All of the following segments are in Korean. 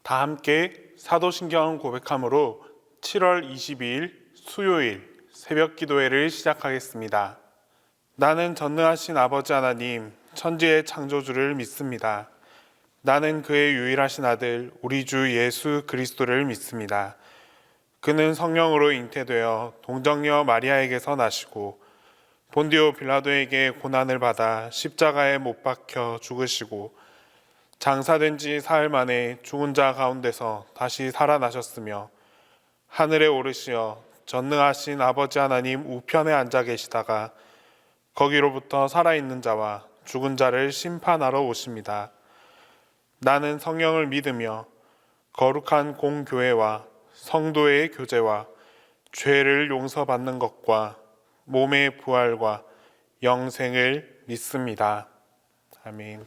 다 함께 사도신경 고백함으로 7월 22일 수요일 새벽 기도회를 시작하겠습니다. 나는 전능하신 아버지 하나님, 천지의 창조주를 믿습니다. 나는 그의 유일하신 아들, 우리 주 예수 그리스도를 믿습니다. 그는 성령으로 잉태되어 동정녀 마리아에게서 나시고 본디오 빌라도에게 고난을 받아 십자가에 못 박혀 죽으시고 장사된 지 사흘 만에 죽은 자 가운데서 다시 살아나셨으며 하늘에 오르시어 전능하신 아버지 하나님 우편에 앉아 계시다가 거기로부터 살아있는 자와 죽은 자를 심판하러 오십니다. 나는 성령을 믿으며 거룩한 공교회와 성도의 교제와 죄를 용서받는 것과 몸의 부활과 영생을 믿습니다. 아멘.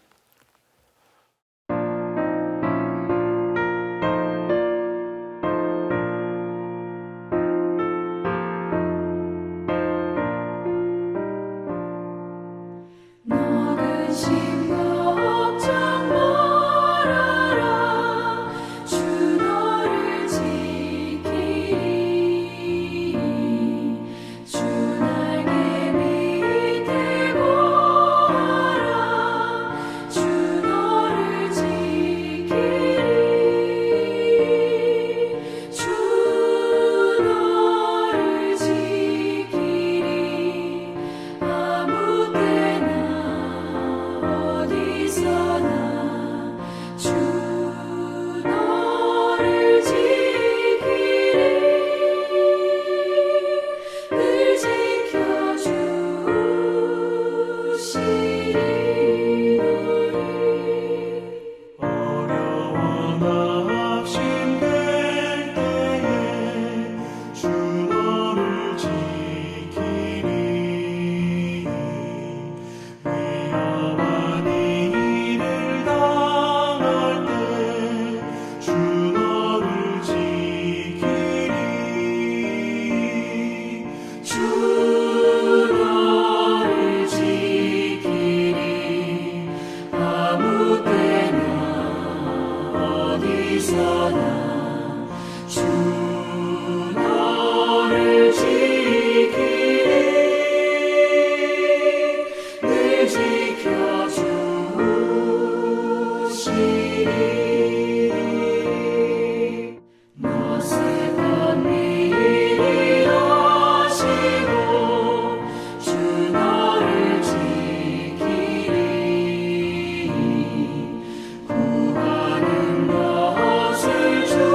구하는 것을 주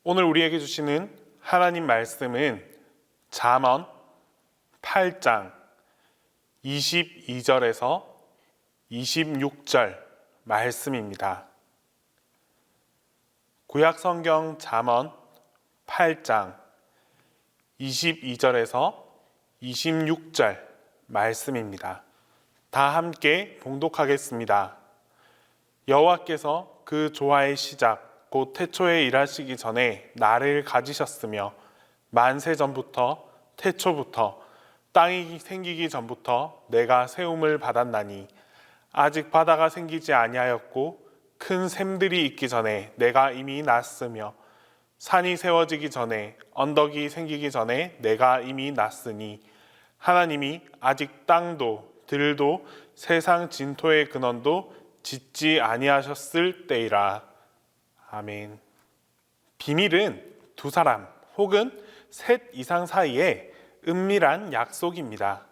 오늘 우리에게 주시는 하나님 말씀은 잠언 8장 22절에서 26절 말씀입니다. 구약성경 잠언 8장 22절에서 26절 말씀입니다. 다 함께 봉독하겠습니다. 여호와께서 그 조화의 시작 곧 태초에 일하시기 전에 나를 가지셨으며 만세 전부터 태초부터 땅이 생기기 전부터 내가 세움을 받았나니 아직 바다가 생기지 아니하였고 큰 샘들이 있기 전에 내가 이미 났으며 산이 세워지기 전에 언덕이 생기기 전에 내가 이미 났으니 하나님이 아직 땅도 들도 세상 진토의 근원도 짓지 아니하셨을 때이라. 아멘. 비밀은 두 사람 혹은 셋 이상 사이의 은밀한 약속입니다.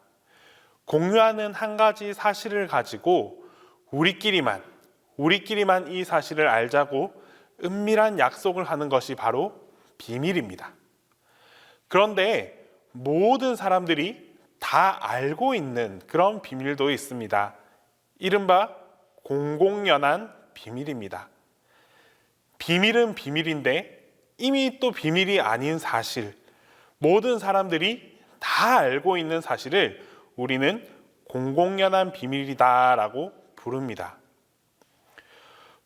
공유하는 한 가지 사실을 가지고 우리끼리만 이 사실을 알자고 은밀한 약속을 하는 것이 바로 비밀입니다. 그런데 모든 사람들이 다 알고 있는 그런 비밀도 있습니다. 이른바 공공연한 비밀입니다. 비밀은 비밀인데 이미 또 비밀이 아닌 사실, 모든 사람들이 다 알고 있는 사실을 우리는 공공연한 비밀이다라고 부릅니다.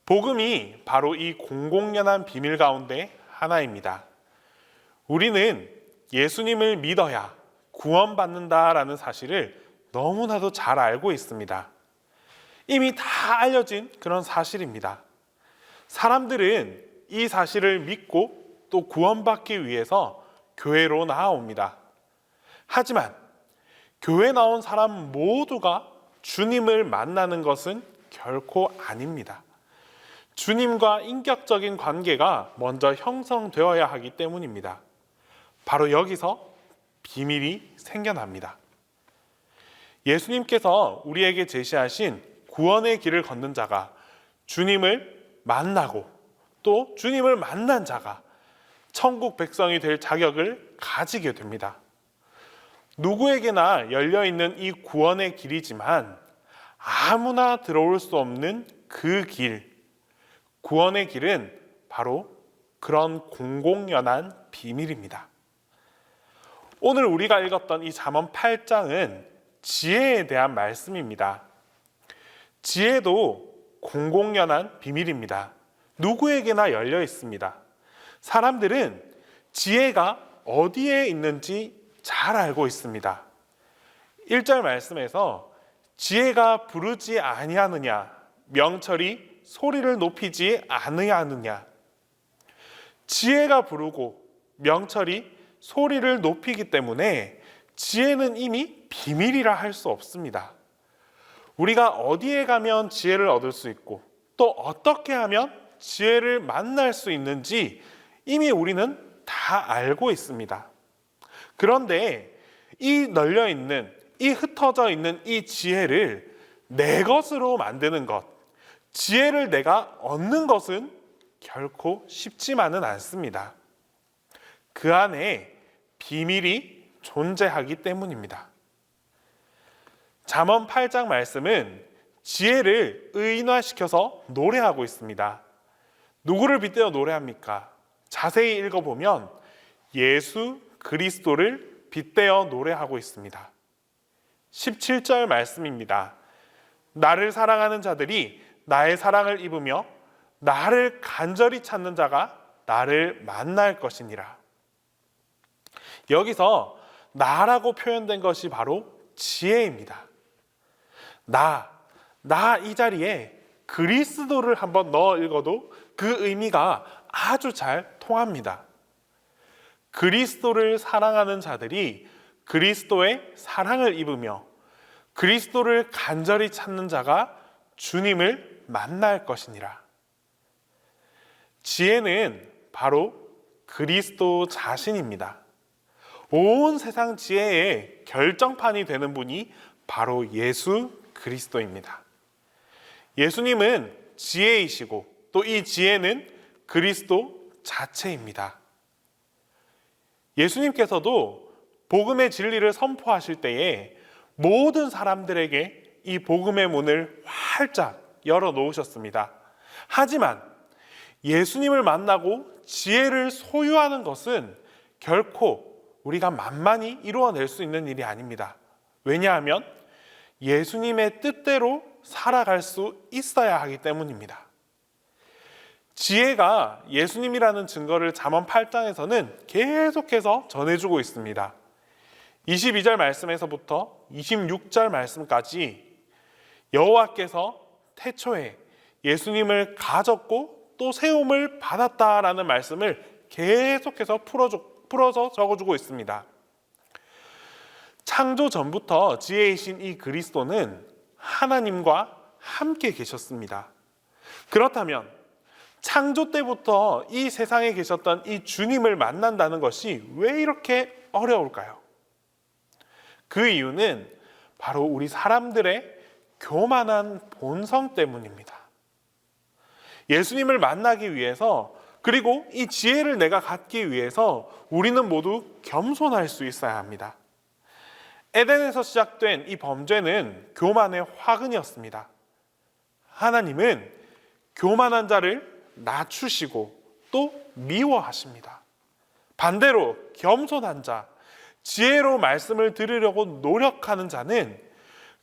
복음이 바로 이 공공연한 비밀 가운데 하나입니다. 우리는 예수님을 믿어야 구원받는다라는 사실을 너무나도 잘 알고 있습니다. 이미 다 알려진 그런 사실입니다. 사람들은 이 사실을 믿고 또 구원받기 위해서 교회로 나아옵니다. 하지만 교회 나온 사람 모두가 주님을 만나는 것은 결코 아닙니다. 주님과 인격적인 관계가 먼저 형성되어야 하기 때문입니다. 바로 여기서 비밀이 생겨납니다. 예수님께서 우리에게 제시하신 구원의 길을 걷는 자가 주님을 만나고 또 주님을 만난 자가 천국 백성이 될 자격을 가지게 됩니다. 누구에게나 열려있는 이 구원의 길이지만 아무나 들어올 수 없는 그 길, 구원의 길은 바로 그런 공공연한 비밀입니다. 오늘 우리가 읽었던 이 잠언 8장은 지혜에 대한 말씀입니다. 지혜도 공공연한 비밀입니다. 누구에게나 열려 있습니다. 사람들은 지혜가 어디에 있는지 잘 알고 있습니다. 1절 말씀에서 지혜가 부르지 아니하느냐, 명철이 소리를 높이지 아니하느냐. 지혜가 부르고 명철이 소리를 높이기 때문에 지혜는 이미 비밀이라 할 수 없습니다. 우리가 어디에 가면 지혜를 얻을 수 있고 또 어떻게 하면 지혜를 만날 수 있는지 이미 우리는 다 알고 있습니다. 그런데 이 널려있는, 이 흩어져 있는 이 지혜를 내 것으로 만드는 것, 지혜를 내가 얻는 것은 결코 쉽지만은 않습니다. 그 안에 비밀이 존재하기 때문입니다. 잠언 8장 말씀은 지혜를 의인화시켜서 노래하고 있습니다. 누구를 빗대어 노래합니까? 자세히 읽어보면 예수 그리스도를 빗대어 노래하고 있습니다. 17절 말씀입니다. 나를 사랑하는 자들이 나의 사랑을 입으며 나를 간절히 찾는 자가 나를 만날 것이니라. 여기서 나라고 표현된 것이 바로 지혜입니다. 나 이 자리에 그리스도를 한번 넣어 읽어도 그 의미가 아주 잘 통합니다. 그리스도를 사랑하는 자들이 그리스도의 사랑을 입으며 그리스도를 간절히 찾는 자가 주님을 만날 것이니라. 지혜는 바로 그리스도 자신입니다. 온 세상 지혜의 결정판이 되는 분이 바로 예수 그리스도입니다. 예수님은 지혜이시고 또 이 지혜는 그리스도 자체입니다. 예수님께서도 복음의 진리를 선포하실 때에 모든 사람들에게 이 복음의 문을 활짝 열어놓으셨습니다. 하지만 예수님을 만나고 지혜를 소유하는 것은 결코 우리가 만만히 이루어낼 수 있는 일이 아닙니다. 왜냐하면 예수님의 뜻대로 살아갈 수 있어야 하기 때문입니다. 지혜가 예수님이라는 증거를 잠언 8장에서는 계속해서 전해주고 있습니다. 22절 말씀에서부터 26절 말씀까지 여호와께서 태초에 예수님을 가졌고 또 세움을 받았다라는 말씀을 계속해서 풀어서 적어주고 있습니다. 창조 전부터 지혜이신 이 그리스도는 하나님과 함께 계셨습니다. 그렇다면 창조 때부터 이 세상에 계셨던 이 주님을 만난다는 것이 왜 이렇게 어려울까요? 그 이유는 바로 우리 사람들의 교만한 본성 때문입니다. 예수님을 만나기 위해서, 그리고 이 지혜를 내가 갖기 위해서 우리는 모두 겸손할 수 있어야 합니다. 에덴에서 시작된 이 범죄는 교만의 화근이었습니다. 하나님은 교만한 자를 낮추시고 또 미워하십니다. 반대로 겸손한 자, 지혜로 말씀을 들으려고 노력하는 자는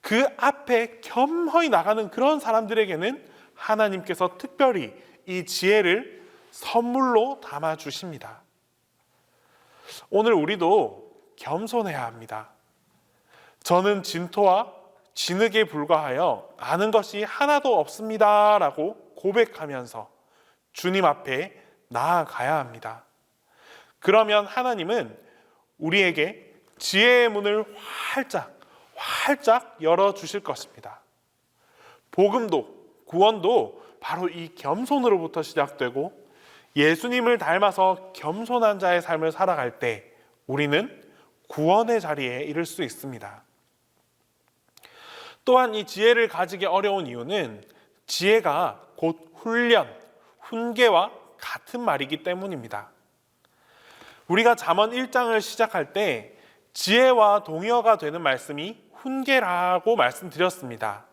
그 앞에 겸허히 나가는 그런 사람들에게는 하나님께서 특별히 이 지혜를 선물로 담아주십니다. 오늘 우리도 겸손해야 합니다. 저는 진토와 진흙에 불과하여 아는 것이 하나도 없습니다 라고 고백하면서 주님 앞에 나아가야 합니다. 그러면 하나님은 우리에게 지혜의 문을 활짝 열어주실 것입니다. 복음도 구원도 바로 이 겸손으로부터 시작되고, 예수님을 닮아서 겸손한 자의 삶을 살아갈 때 우리는 구원의 자리에 이를 수 있습니다. 또한 이 지혜를 가지기 어려운 이유는 지혜가 곧 훈련, 훈계와 같은 말이기 때문입니다. 우리가 잠언 1장을 시작할 때 지혜와 동의어가 되는 말씀이 훈계라고 말씀드렸습니다.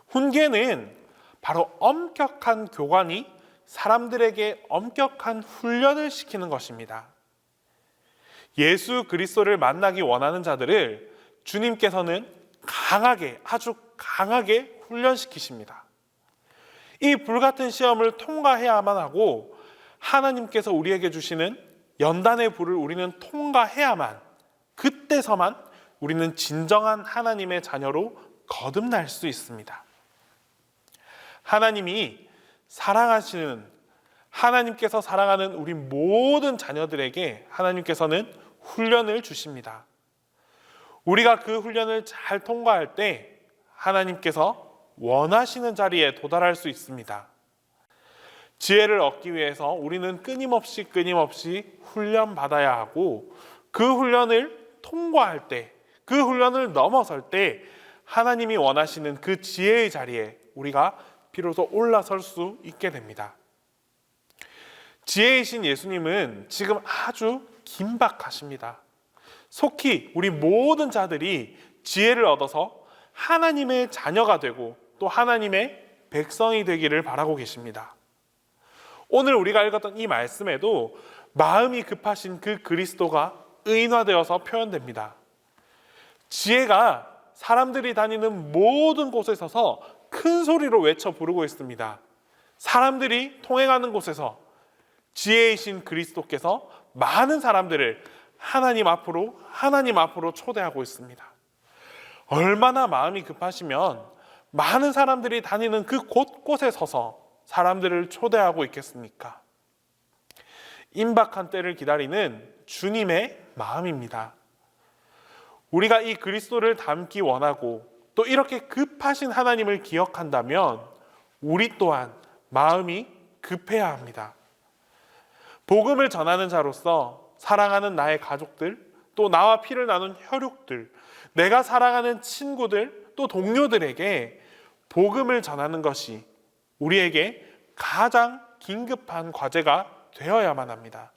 훈계는 바로 엄격한 교관이 사람들에게 엄격한 훈련을 시키는 것입니다. 예수 그리스도를 만나기 원하는 자들을 주님께서는 아주 강하게 훈련시키십니다. 이 불같은 시험을 통과해야만 하고, 하나님께서 우리에게 주시는 연단의 불을 우리는 통과해야만, 그때서만 우리는 진정한 하나님의 자녀로 거듭날 수 있습니다. 하나님께서 사랑하는 우리 모든 자녀들에게 하나님께서는 훈련을 주십니다. 우리가 그 훈련을 잘 통과할 때 하나님께서 원하시는 자리에 도달할 수 있습니다. 지혜를 얻기 위해서 우리는 끊임없이 훈련받아야 하고, 그 훈련을 통과할 때, 그 훈련을 넘어설 때 하나님이 원하시는 그 지혜의 자리에 우리가 비로소 올라설 수 있게 됩니다. 지혜이신 예수님은 지금 아주 긴박하십니다. 속히 우리 모든 자들이 지혜를 얻어서 하나님의 자녀가 되고 또 하나님의 백성이 되기를 바라고 계십니다. 오늘 우리가 읽었던 이 말씀에도 마음이 급하신 그 그리스도가 의인화되어서 표현됩니다. 지혜가 사람들이 다니는 모든 곳에 서서 큰 소리로 외쳐 부르고 있습니다. 사람들이 통행하는 곳에서 지혜이신 그리스도께서 많은 사람들을 하나님 앞으로 초대하고 있습니다. 얼마나 마음이 급하시면 많은 사람들이 다니는 그 곳곳에 서서 사람들을 초대하고 있겠습니까? 임박한 때를 기다리는 주님의 마음입니다. 우리가 이 그리스도를 닮기 원하고 또 이렇게 급하신 하나님을 기억한다면 우리 또한 마음이 급해야 합니다. 복음을 전하는 자로서 사랑하는 나의 가족들, 또 나와 피를 나눈 혈육들, 내가 사랑하는 친구들, 또 동료들에게 복음을 전하는 것이 우리에게 가장 긴급한 과제가 되어야만 합니다.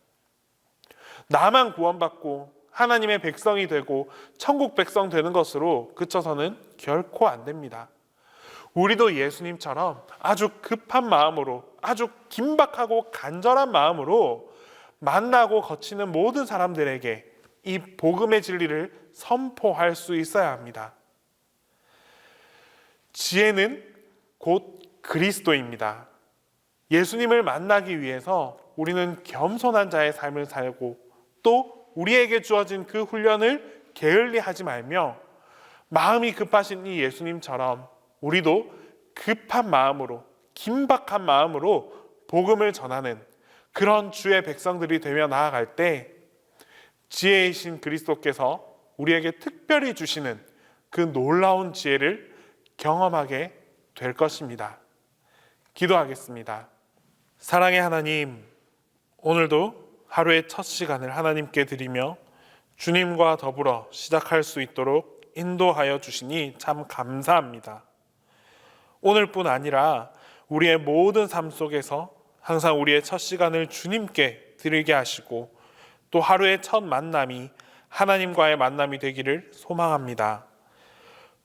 나만 구원받고 하나님의 백성이 되고 천국 백성 되는 것으로 그쳐서는 결코 안 됩니다. 우리도 예수님처럼 아주 급한 마음으로, 아주 긴박하고 간절한 마음으로 만나고 거치는 모든 사람들에게 이 복음의 진리를 선포할 수 있어야 합니다. 지혜는 곧 그리스도입니다. 예수님을 만나기 위해서 우리는 겸손한 자의 삶을 살고 또 우리에게 주어진 그 훈련을 게을리하지 말며 마음이 급하신 이 예수님처럼 우리도 급한 마음으로, 긴박한 마음으로 복음을 전하는 그런 주의 백성들이 되며 나아갈 때 지혜이신 그리스도께서 우리에게 특별히 주시는 그 놀라운 지혜를 경험하게 될 것입니다. 기도하겠습니다. 사랑의 하나님, 오늘도 하루의 첫 시간을 하나님께 드리며 주님과 더불어 시작할 수 있도록 인도하여 주시니 참 감사합니다. 오늘뿐 아니라 우리의 모든 삶 속에서 항상 우리의 첫 시간을 주님께 드리게 하시고 또 하루의 첫 만남이 하나님과의 만남이 되기를 소망합니다.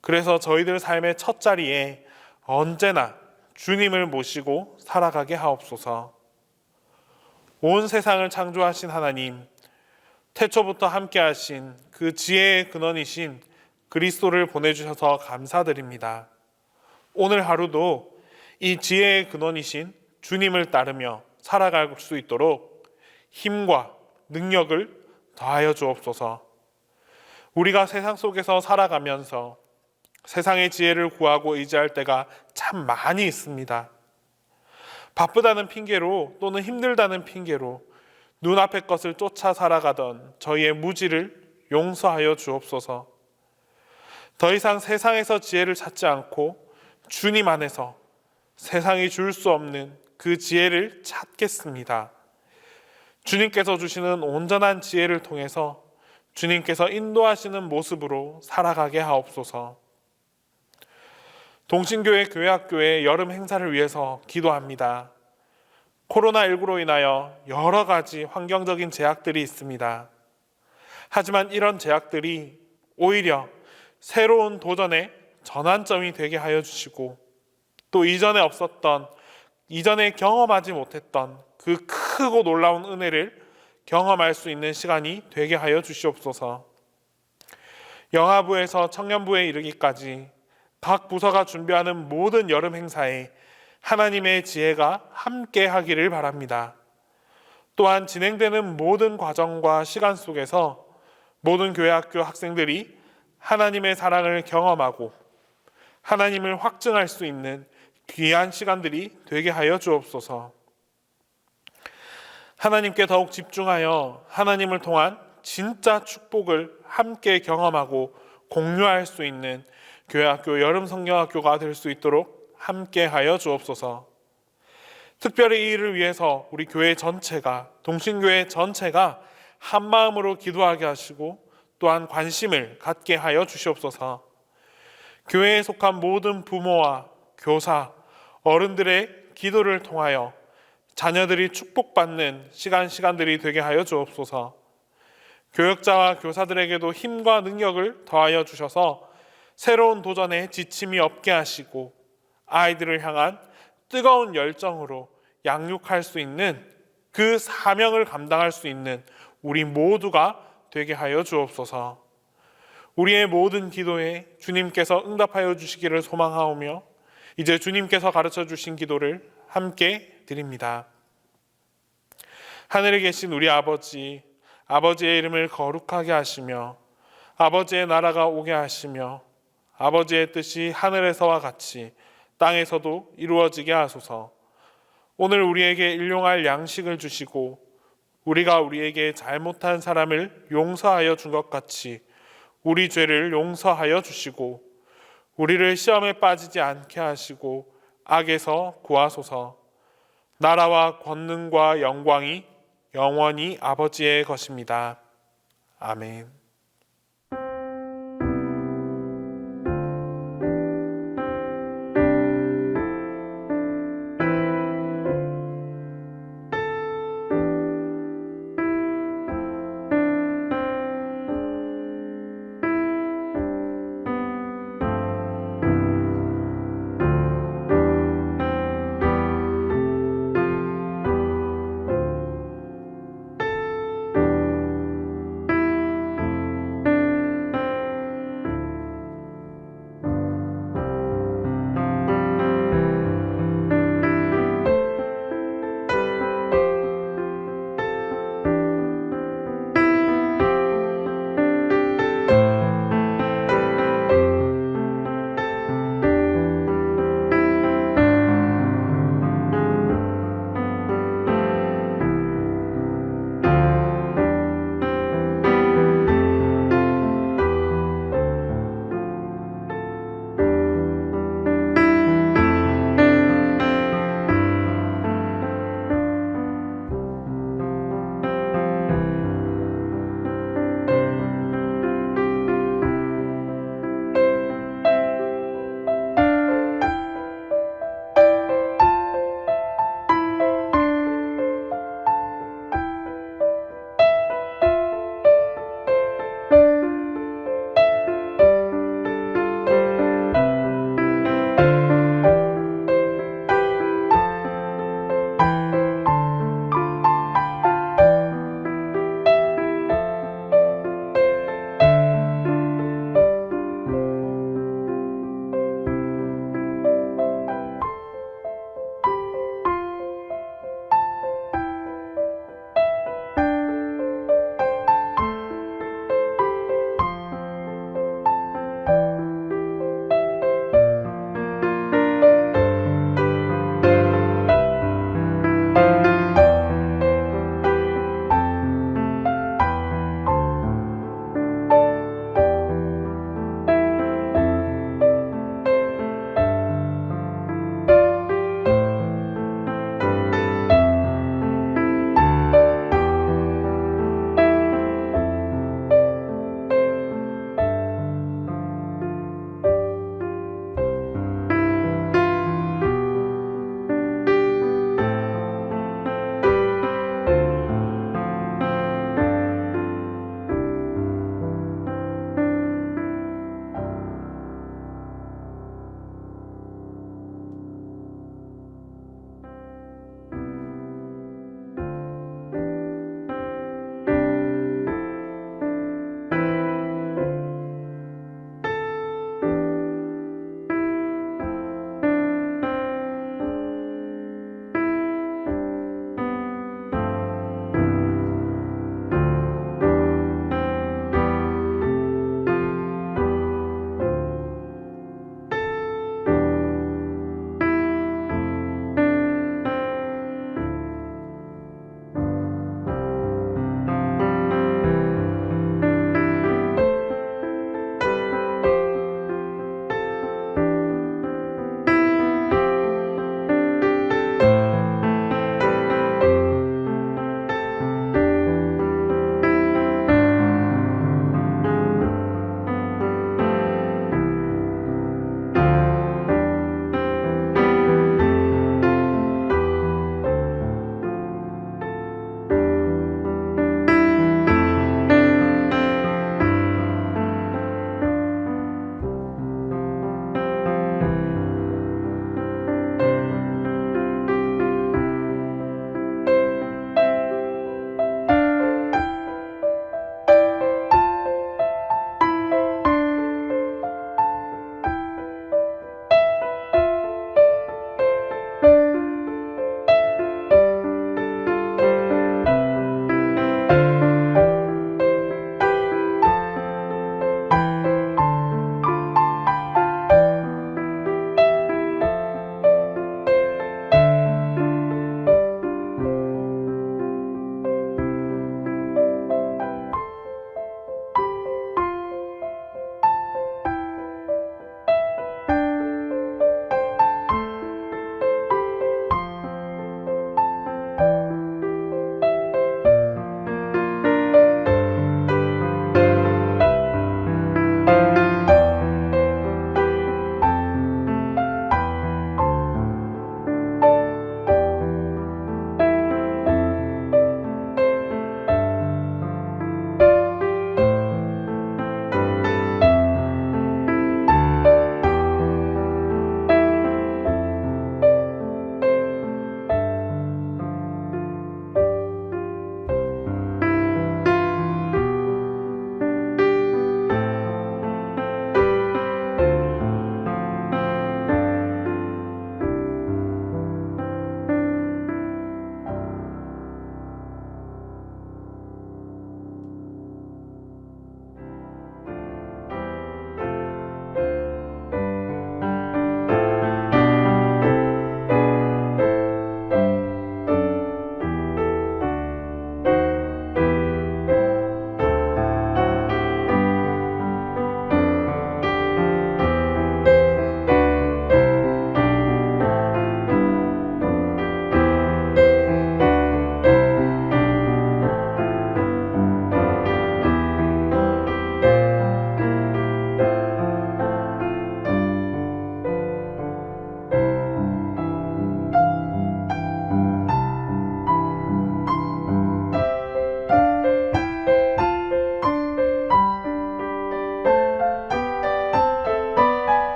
그래서 저희들 삶의 첫 자리에 언제나 주님을 모시고 살아가게 하옵소서. 온 세상을 창조하신 하나님, 태초부터 함께하신 그 지혜의 근원이신 그리스도를 보내주셔서 감사드립니다. 오늘 하루도 이 지혜의 근원이신 주님을 따르며 살아갈 수 있도록 힘과 능력을 더하여 주옵소서. 우리가 세상 속에서 살아가면서 세상의 지혜를 구하고 의지할 때가 참 많이 있습니다. 바쁘다는 핑계로 또는 힘들다는 핑계로 눈앞의 것을 쫓아 살아가던 저희의 무지를 용서하여 주옵소서. 더 이상 세상에서 지혜를 찾지 않고 주님 안에서 세상이 줄 수 없는 그 지혜를 찾겠습니다. 주님께서 주시는 온전한 지혜를 통해서 주님께서 인도하시는 모습으로 살아가게 하옵소서. 동신교회 교회학교의 여름 행사를 위해서 기도합니다. 코로나19로 인하여 여러 가지 환경적인 제약들이 있습니다. 하지만 이런 제약들이 오히려 새로운 도전의 전환점이 되게 하여 주시고 또 이전에 없었던, 이전에 경험하지 못했던 그 크고 놀라운 은혜를 경험할 수 있는 시간이 되게 하여 주시옵소서. 영아부에서 청년부에 이르기까지 각 부서가 준비하는 모든 여름 행사에 하나님의 지혜가 함께 하기를 바랍니다. 또한 진행되는 모든 과정과 시간 속에서 모든 교회학교 학생들이 하나님의 사랑을 경험하고 하나님을 확증할 수 있는 귀한 시간들이 되게 하여 주옵소서. 하나님께 더욱 집중하여 하나님을 통한 진짜 축복을 함께 경험하고 공유할 수 있는 교회학교 여름 성경학교가 될 수 있도록 함께 하여 주옵소서. 특별히 이 일을 위해서 우리 교회 전체가, 동신교회 전체가 한 마음으로 기도하게 하시고 또한 관심을 갖게 하여 주시옵소서. 교회에 속한 모든 부모와 교사, 어른들의 기도를 통하여 자녀들이 축복받는 시간들이 되게 하여 주옵소서. 교역자와 교사들에게도 힘과 능력을 더하여 주셔서 새로운 도전에 지침이 없게 하시고 아이들을 향한 뜨거운 열정으로 양육할 수 있는 그 사명을 감당할 수 있는 우리 모두가 되게 하여 주옵소서. 우리의 모든 기도에 주님께서 응답하여 주시기를 소망하오며 이제 주님께서 가르쳐 주신 기도를 함께 드립니다. 하늘에 계신 우리 아버지, 아버지의 이름을 거룩하게 하시며 아버지의 나라가 오게 하시며 아버지의 뜻이 하늘에서와 같이 땅에서도 이루어지게 하소서. 오늘 우리에게 일용할 양식을 주시고 우리가 우리에게 잘못한 사람을 용서하여 준 것 같이 우리 죄를 용서하여 주시고 우리를 시험에 빠지지 않게 하시고 악에서 구하소서. 나라와 권능과 영광이 영원히 아버지의 것입니다. 아멘.